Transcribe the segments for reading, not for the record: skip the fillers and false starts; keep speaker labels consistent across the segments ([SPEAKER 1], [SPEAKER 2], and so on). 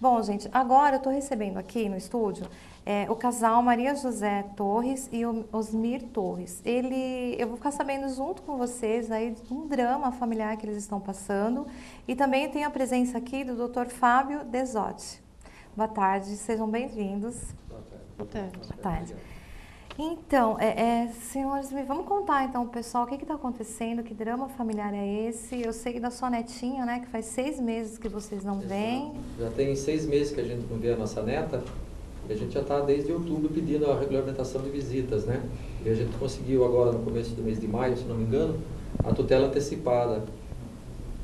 [SPEAKER 1] Bom, gente, agora eu estou recebendo aqui no estúdio o casal Maria José Torres e Osmir Torres. Eu vou ficar sabendo junto com vocês aí de um drama familiar que eles estão passando. E também tem a presença aqui do Dr. Fábio Desotti. Boa tarde, sejam bem-vindos.
[SPEAKER 2] Boa tarde.
[SPEAKER 1] Boa tarde. Então, senhores, vamos contar então, pessoal, o que está acontecendo, que drama familiar é esse? Eu sei da sua netinha, né, que faz 6 meses que vocês não vêm.
[SPEAKER 2] Já tem 6 meses que a gente não vê a nossa neta, e a gente já está desde outubro pedindo a regulamentação de visitas, né? E a gente conseguiu agora, no começo do mês de maio, se não me engano, a tutela antecipada.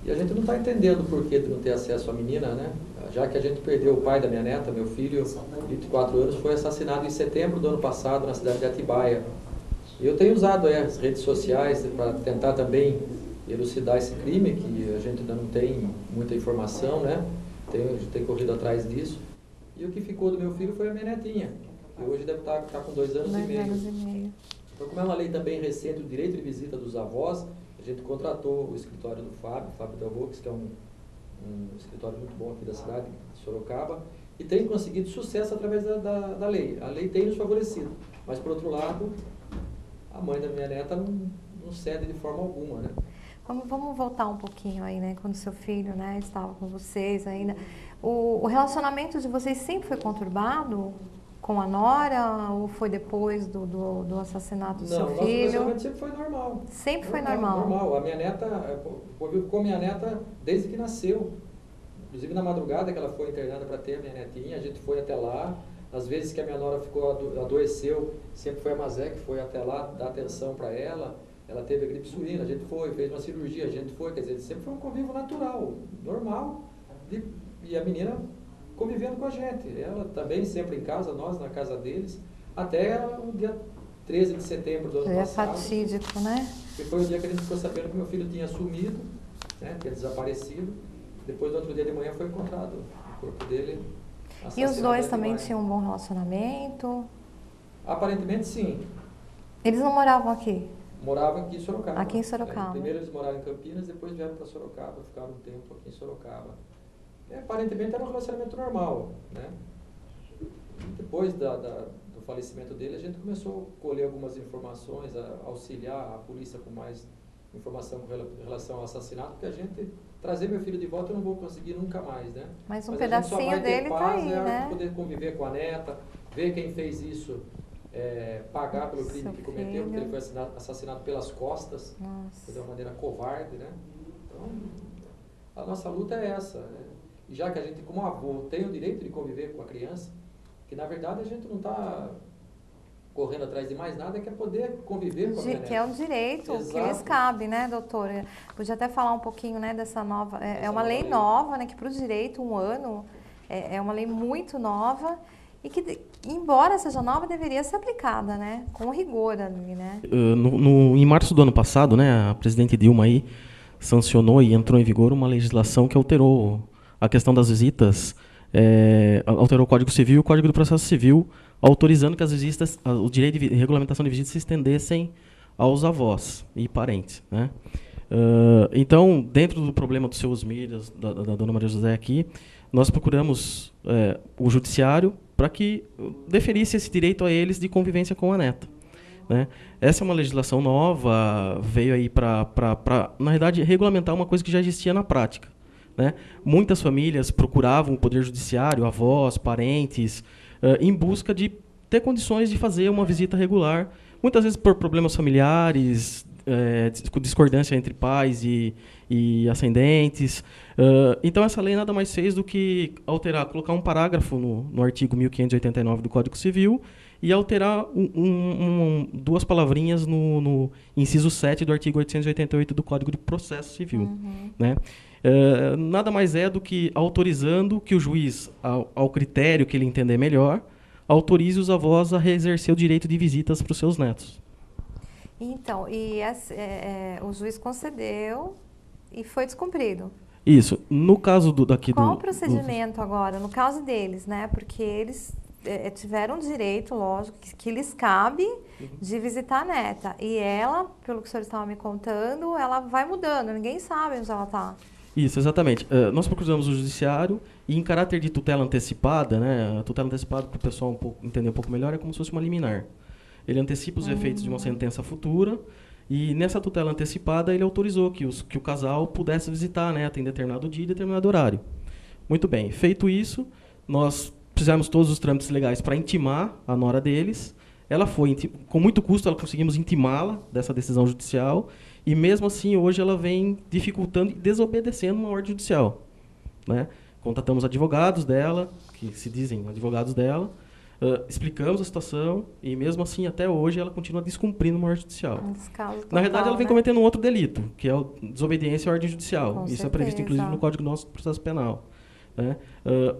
[SPEAKER 2] E a gente não está entendendo o porquê de não ter acesso à menina, né? Já que a gente perdeu o pai da minha neta, meu filho, 24 anos, foi assassinado em setembro do ano passado na cidade de Atibaia. E eu tenho usado as redes sociais para tentar também elucidar esse crime, que a gente ainda não tem muita informação, né? A gente tem corrido atrás disso. E o que ficou do meu filho foi a minha netinha, que hoje deve estar com 2 anos e meio. Então, como é uma lei também recente, o direito de visita dos avós, a gente contratou o escritório do Fábio Delbox, que é um escritório muito bom aqui da cidade, de Sorocaba, e tem conseguido sucesso através da lei. A lei tem nos favorecido, mas, por outro lado, a mãe da minha neta não cede de forma alguma, né?
[SPEAKER 1] Vamos voltar um pouquinho aí, né? Quando seu filho, né, estava com vocês ainda. O relacionamento de vocês sempre foi conturbado com a nora ou foi depois do assassinato do seu filho?
[SPEAKER 2] Não, nosso relacionamento sempre foi normal.
[SPEAKER 1] Sempre foi normal?
[SPEAKER 2] Normal. A minha neta, convivo com a minha neta desde que nasceu. Inclusive na madrugada que ela foi internada para ter a minha netinha, a gente foi até lá. Às vezes que a minha nora adoeceu, sempre foi a Mazé que foi até lá dar atenção para ela. Ela teve a gripe suína, a gente foi, fez uma cirurgia, a gente foi, quer dizer, sempre foi um convívio natural, normal, e a menina convivendo com a gente. Ela também sempre em casa, nós na casa deles, até o dia 13 de setembro do ano passado.
[SPEAKER 1] Foi fatídico, né?
[SPEAKER 2] Que foi o dia que a gente ficou sabendo que meu filho tinha sumido, né, tinha desaparecido. Depois, no outro dia de manhã, foi encontrado o corpo dele assassinado.
[SPEAKER 1] E os dois também tinham um bom relacionamento?
[SPEAKER 2] Aparentemente, sim.
[SPEAKER 1] Eles não moravam aqui?
[SPEAKER 2] Moravam aqui em Sorocaba.
[SPEAKER 1] Aqui em Sorocaba.
[SPEAKER 2] Primeiro eles moraram em Campinas, depois vieram para Sorocaba, ficaram um tempo aqui em Sorocaba. Aparentemente era um relacionamento normal, né? E depois do falecimento dele, a gente começou a colher algumas informações, a auxiliar a polícia com mais informação com relação ao assassinato, porque a gente trazer meu filho de volta eu não vou conseguir nunca mais, né?
[SPEAKER 1] Mas um pedacinho dele tá aí, né?
[SPEAKER 2] Poder conviver com a neta, ver quem fez isso, pagar pelo crime que cometeu, porque ele foi assassinado pelas costas, de uma maneira covarde, né? Então, a nossa luta é essa, né? E já que a gente, como avô, tem o direito de conviver com a criança, que na verdade a gente não está correndo atrás de mais nada, que é poder conviver com a criança.
[SPEAKER 1] Que é um direito que lhes cabe, né, doutora? Podia até falar um pouquinho, né, dessa nova... É uma lei nova, né, que para o direito, 1 ano, é uma lei muito nova e que, embora seja nova, deveria ser aplicada, né, com rigor ali, né?
[SPEAKER 3] Em março do ano passado, né, a presidente Dilma aí sancionou e entrou em vigor uma legislação que alterou a questão das visitas, alterou o Código Civil e o Código do Processo Civil, autorizando que as visitas, o direito de regulamentação de visitas se estendessem aos avós e parentes, né? Então, dentro do problema do seu Osmir, da dona Maria José aqui, nós procuramos o judiciário para que deferisse esse direito a eles de convivência com a neta, né? Essa é uma legislação nova, veio aí para, na verdade, regulamentar uma coisa que já existia na prática, né? Muitas famílias procuravam o Poder Judiciário, avós, parentes, em busca de ter condições de fazer uma visita regular, muitas vezes por problemas familiares, discordância entre pais e ascendentes. Então, essa lei nada mais fez do que alterar, colocar um parágrafo no artigo 1589 do Código Civil e alterar 2 palavrinhas no inciso 7 do artigo 888 do Código de Processo Civil, né? Nada mais é do que autorizando que o juiz, ao critério que ele entender melhor, autorize os avós a exercer o direito de visitas para os seus netos.
[SPEAKER 1] Então, o juiz concedeu e foi descumprido.
[SPEAKER 3] Isso. No caso
[SPEAKER 1] Qual o procedimento agora, no caso deles, né? Porque eles tiveram direito, lógico, que lhes cabe de visitar a neta. E ela, pelo que o senhor estava me contando, ela vai mudando, ninguém sabe onde ela está.
[SPEAKER 3] Isso, exatamente. Nós procuramos o judiciário E em caráter de tutela antecipada, né, a tutela antecipada, para o pessoal entender um pouco melhor, é como se fosse uma liminar. Ele antecipa os efeitos de uma sentença futura, e nessa tutela antecipada ele autorizou que o casal pudesse visitar a neta em determinado dia e determinado horário. Muito bem, feito isso, nós fizemos todos os trâmites legais para intimar a nora deles. Ela foi, com muito custo, ela conseguimos intimá-la dessa decisão judicial, e mesmo assim hoje ela vem dificultando e desobedecendo uma ordem judicial, né? Contatamos advogados dela, que se dizem advogados dela, explicamos a situação e, mesmo assim, até hoje, ela continua descumprindo uma ordem judicial. Na verdade, ela vem cometendo um outro delito, que é a desobediência à ordem judicial.
[SPEAKER 1] Com
[SPEAKER 3] Isso
[SPEAKER 1] certeza.
[SPEAKER 3] é previsto, inclusive, no Código Nosso do Processo Penal, né?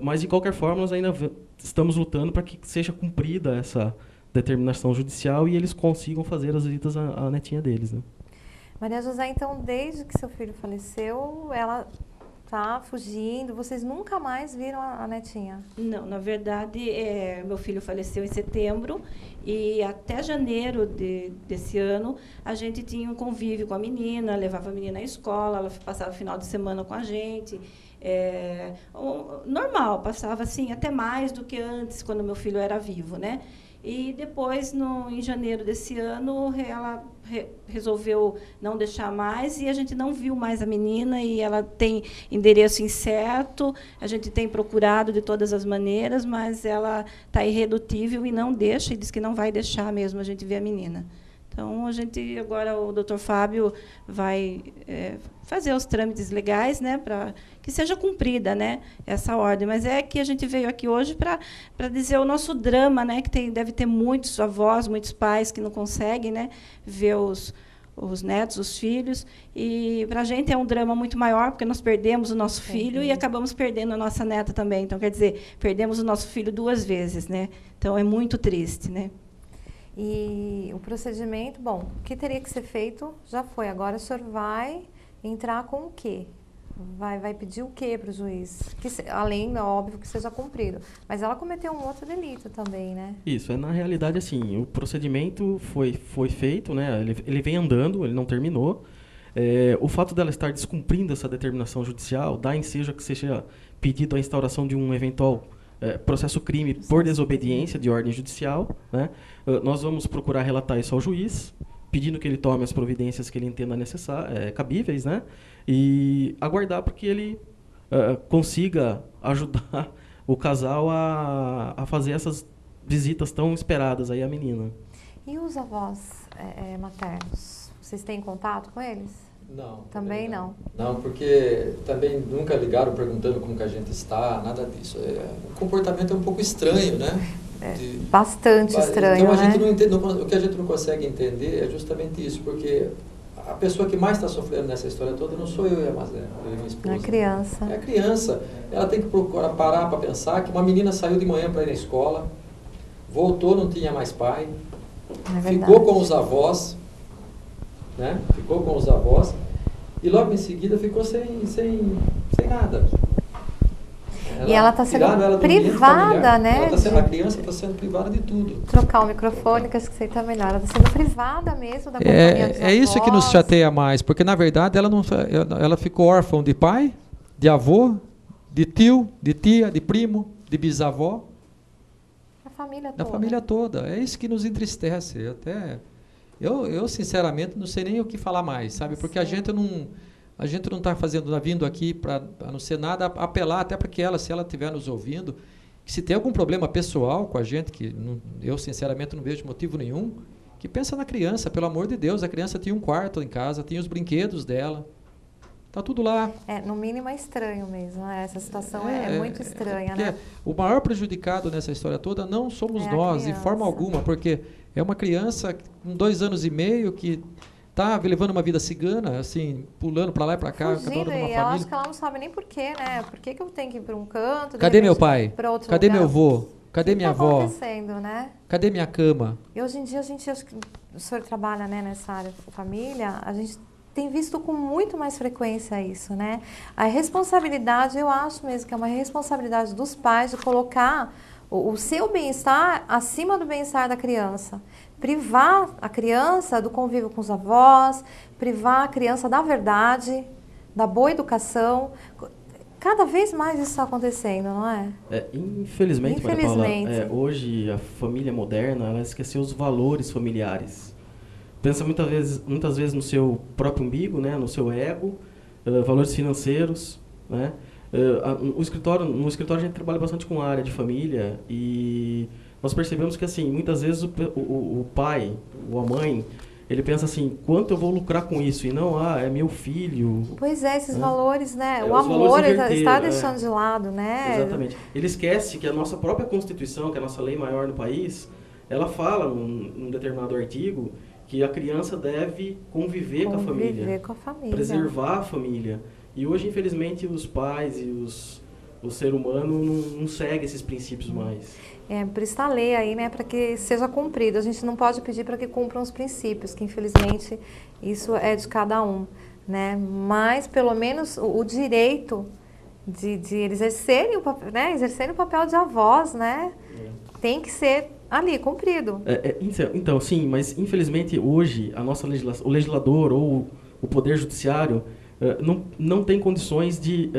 [SPEAKER 3] Mas, de qualquer forma, nós ainda estamos lutando para que seja cumprida essa determinação judicial e eles consigam fazer as visitas à netinha deles, né?
[SPEAKER 1] Maria José, então, desde que seu filho faleceu, ela está fugindo, vocês nunca mais viram a netinha?
[SPEAKER 4] Não, na verdade, meu filho faleceu em setembro e até janeiro desse ano a gente tinha um convívio com a menina, levava a menina à escola, ela passava o final de semana com a gente. Normal, passava assim até mais do que antes, quando meu filho era vivo, né? E depois, em janeiro desse ano, ela resolveu não deixar mais e a gente não viu mais a menina, e ela tem endereço incerto, a gente tem procurado de todas as maneiras, mas ela está irredutível e não deixa, e diz que não vai deixar mesmo a gente ver a menina. Então, agora o doutor Fábio vai fazer os trâmites legais, né, para que seja cumprida, né, essa ordem. Mas é que a gente veio aqui hoje para dizer o nosso drama, né, que deve ter muitos avós, muitos pais que não conseguem, né, ver os netos, os filhos. E para a gente é um drama muito maior, porque nós perdemos o nosso filho e acabamos perdendo a nossa neta também. Então, quer dizer, perdemos o nosso filho 2 vezes, né? Então, é muito triste, né?
[SPEAKER 1] E o procedimento, bom, o que teria que ser feito já foi. Agora o senhor vai entrar com o quê? Vai pedir o quê para o juiz? Além, óbvio, que seja cumprido. Mas ela cometeu um outro delito também, né?
[SPEAKER 3] Isso, na realidade, assim, o procedimento foi feito, né? Ele vem andando, ele não terminou. O fato dela estar descumprindo essa determinação judicial dá ensejo a que seja pedido a instauração de um eventual processo crime por desobediência de ordem judicial, né? Nós vamos procurar relatar isso ao juiz, pedindo que ele tome as providências que ele entenda cabíveis, né? E aguardar para que ele consiga ajudar o casal a fazer essas visitas tão esperadas aí à menina.
[SPEAKER 1] E os avós maternos? Vocês têm contato com eles?
[SPEAKER 2] Não.
[SPEAKER 1] Também não?
[SPEAKER 2] Não, porque também nunca ligaram perguntando como que a gente está, nada disso. O comportamento é um pouco estranho, né?
[SPEAKER 1] Bastante estranho,
[SPEAKER 2] então, a gente
[SPEAKER 1] né?
[SPEAKER 2] não entende, o que a gente não consegue entender é justamente isso, porque a pessoa que mais está sofrendo nessa história toda não sou eu e a Mazé, eu e minha esposa.
[SPEAKER 1] É a criança.
[SPEAKER 2] É a criança. Ela tem que parar para pensar que uma menina saiu de manhã para ir na escola, voltou, não tinha mais pai, ficou com os avós, né? Ficou com os avós e logo em seguida ficou sem nada.
[SPEAKER 1] E ela está sendo privada, né?
[SPEAKER 2] A criança está sendo privada de tudo.
[SPEAKER 1] Trocar o microfone, que acho que você está melhor. Ela está sendo privada mesmo da companhia dos avós.
[SPEAKER 5] Isso que nos chateia mais, porque na verdade ela ficou órfã de pai, de avô, de tio, de tia, de primo, de bisavó.
[SPEAKER 1] A família
[SPEAKER 5] da
[SPEAKER 1] toda.
[SPEAKER 5] família toda. É isso que nos entristece. Eu sinceramente não sei nem o que falar mais, sabe? Porque a gente não está vindo aqui para não ser nada, apelar até para que ela, se ela estiver nos ouvindo, que se tem algum problema pessoal com a gente, que eu sinceramente não vejo motivo nenhum, que pensa na criança, pelo amor de Deus. A criança tinha um quarto em casa, tinha os brinquedos dela, tá tudo lá.
[SPEAKER 1] No mínimo é estranho mesmo, né? Essa situação é muito estranha, né?
[SPEAKER 5] O maior prejudicado nessa história toda não somos nós, de forma alguma, porque é uma criança com 2 anos e meio que está levando uma vida cigana, assim, pulando para lá e para cá,
[SPEAKER 1] fugindo,
[SPEAKER 5] cada hora numa
[SPEAKER 1] e
[SPEAKER 5] família.
[SPEAKER 1] eu acho que ela não sabe nem porquê, né? Por que eu tenho que ir para um canto?
[SPEAKER 5] Cadê meu pai? Cadê
[SPEAKER 1] lugar?
[SPEAKER 5] meu avô? Cadê minha avó?
[SPEAKER 1] O que está acontecendo, né?
[SPEAKER 5] Cadê minha cama?
[SPEAKER 1] E hoje em dia, acho que o senhor trabalha, né, nessa área de família, a gente tem visto com muito mais frequência isso, né? A responsabilidade, eu acho mesmo que é uma responsabilidade dos pais de colocar o seu bem-estar acima do bem-estar da criança. Privar a criança do convívio com os avós, privar a criança da verdade, da boa educação. cada vez mais isso está acontecendo, não é?
[SPEAKER 3] Infelizmente, Maria Paula,
[SPEAKER 1] Infelizmente.
[SPEAKER 3] hoje a família moderna, ela esqueceu os valores familiares. Pensa muitas vezes no seu próprio umbigo, né, no seu ego, valores financeiros, né? No escritório a gente trabalha bastante com a área de família e nós percebemos que assim, muitas vezes o pai ou a mãe, ele pensa assim, quanto eu vou lucrar com isso? E não, é meu filho.
[SPEAKER 1] Pois é, esses valores, né?
[SPEAKER 3] Os
[SPEAKER 1] O amor
[SPEAKER 3] valores
[SPEAKER 1] está
[SPEAKER 3] inverteram,
[SPEAKER 1] deixando de lado, né?
[SPEAKER 3] Exatamente. Ele esquece que a nossa própria Constituição, que é a nossa lei maior no país, ela fala num determinado artigo que a criança deve conviver com a família.
[SPEAKER 1] Conviver com a família.
[SPEAKER 3] Preservar a família. E hoje, infelizmente, os pais e o ser humano não seguem esses princípios mais.
[SPEAKER 1] Por isso está a lei aí, né, para que seja cumprido. A gente não pode pedir para que cumpram os princípios, que infelizmente isso é de cada um, né? Mas pelo menos o direito de eles exercerem o papel de avós, né, tem que ser ali cumprido.
[SPEAKER 3] Então, sim, mas infelizmente hoje a nossa legislação, o legislador ou o poder judiciário não tem condições de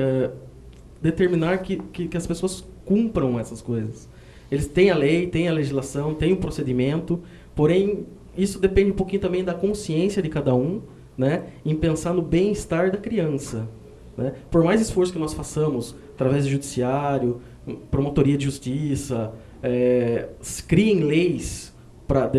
[SPEAKER 3] determinar que as pessoas cumpram essas coisas. Eles têm a lei, têm a legislação, têm o procedimento, porém, isso depende um pouquinho também da consciência de cada um, né, em pensar no bem-estar da criança. Né? Por mais esforço que nós façamos, através do judiciário, promotoria de justiça, criem leis para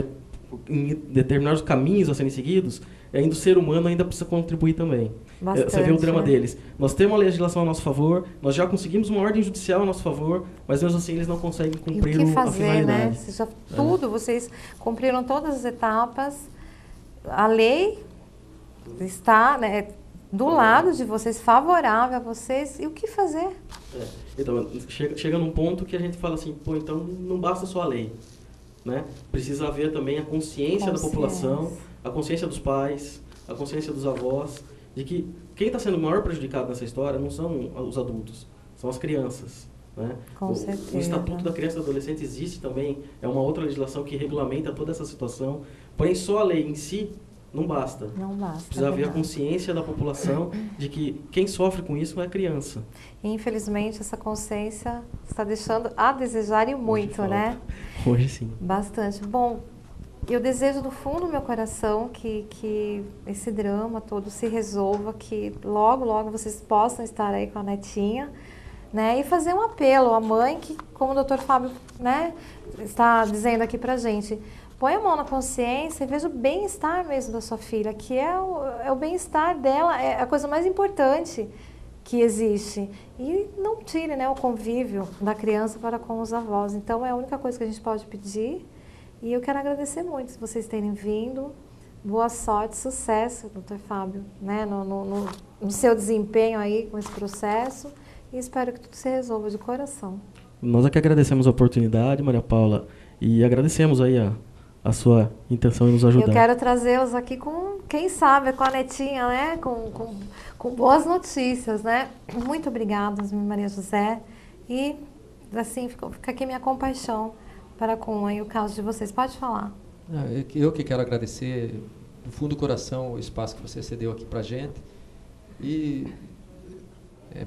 [SPEAKER 3] determinar os caminhos a serem seguidos, ainda o ser humano ainda precisa contribuir também.
[SPEAKER 1] Bastante,
[SPEAKER 3] você vê o drama
[SPEAKER 1] né?
[SPEAKER 3] deles. Nós temos uma legislação a nosso favor, nós já conseguimos uma ordem judicial a nosso favor, mas mesmo assim eles não conseguem cumprir
[SPEAKER 1] e o que fazer,
[SPEAKER 3] a finalidade.
[SPEAKER 1] Né? Vocês cumpriram todas as etapas, a lei está, né, do lado de vocês, favorável a vocês, e o que fazer?
[SPEAKER 3] Então, chega num ponto que a gente fala assim, pô, então não basta só a lei, né? Precisa haver também a consciência da população, a consciência dos pais, a consciência dos avós, de que quem está sendo o maior prejudicado nessa história não são os adultos, são as crianças. Né?
[SPEAKER 1] Com certeza.
[SPEAKER 3] O Estatuto da Criança e do Adolescente existe também, é uma outra legislação que regulamenta toda essa situação, porém só a lei em si não basta.
[SPEAKER 1] Não basta.
[SPEAKER 3] Precisa haver a consciência da população de que quem sofre com isso é a criança.
[SPEAKER 1] E, infelizmente, essa consciência está deixando a desejar e muito, né?
[SPEAKER 3] Hoje sim.
[SPEAKER 1] Bastante. Bom, eu desejo do fundo do meu coração que esse drama todo se resolva, que logo, logo vocês possam estar aí com a netinha, né? E fazer um apelo à mãe que, como o Dr. Fábio, né, está dizendo aqui pra gente, põe a mão na consciência e veja o bem-estar mesmo da sua filha, que é o bem-estar dela, é a coisa mais importante que existe. E não tire, né, o convívio da criança para com os avós. Então, é a única coisa que a gente pode pedir. E eu quero agradecer muito por vocês terem vindo. Boa sorte, sucesso, Dr. Fábio, né, no seu desempenho aí com esse processo. E espero que tudo se resolva de coração.
[SPEAKER 3] Nós aqui agradecemos a oportunidade, Maria Paula, e agradecemos aí a sua intenção em nos ajudar.
[SPEAKER 1] Eu quero trazê-los aqui com, quem sabe, com a netinha, né? Com boas notícias, né? Muito obrigada, Maria José. E, assim, fica aqui minha compaixão para com aí o caso de vocês. Pode falar.
[SPEAKER 5] Eu que quero agradecer do fundo do coração o espaço que você cedeu aqui para a gente. E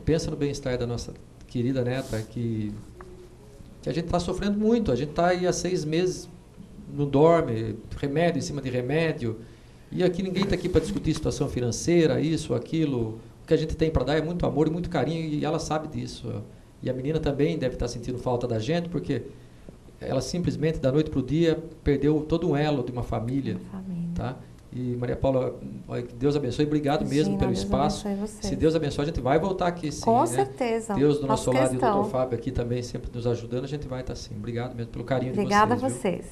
[SPEAKER 5] pensa no bem-estar da nossa querida neta, que a gente está sofrendo muito. A gente está aí há 6 meses, não dorme, remédio em cima de remédio, e aqui ninguém está aqui para discutir situação financeira, isso, aquilo. O que a gente tem para dar é muito amor e muito carinho, e ela sabe disso. E a menina também deve estar sentindo falta da gente, porque ela simplesmente, da noite para o dia, perdeu todo um elo de uma família. Tá? E Maria Paula, que Deus abençoe, obrigado mesmo pelo espaço. Se Deus abençoe, a gente vai voltar aqui sim.
[SPEAKER 1] Com
[SPEAKER 5] né?
[SPEAKER 1] certeza.
[SPEAKER 5] Deus do nosso lado e o Dr. Fábio aqui também sempre nos ajudando, a gente vai estar sim. Obrigado mesmo pelo carinho de vocês.
[SPEAKER 1] Obrigada a vocês.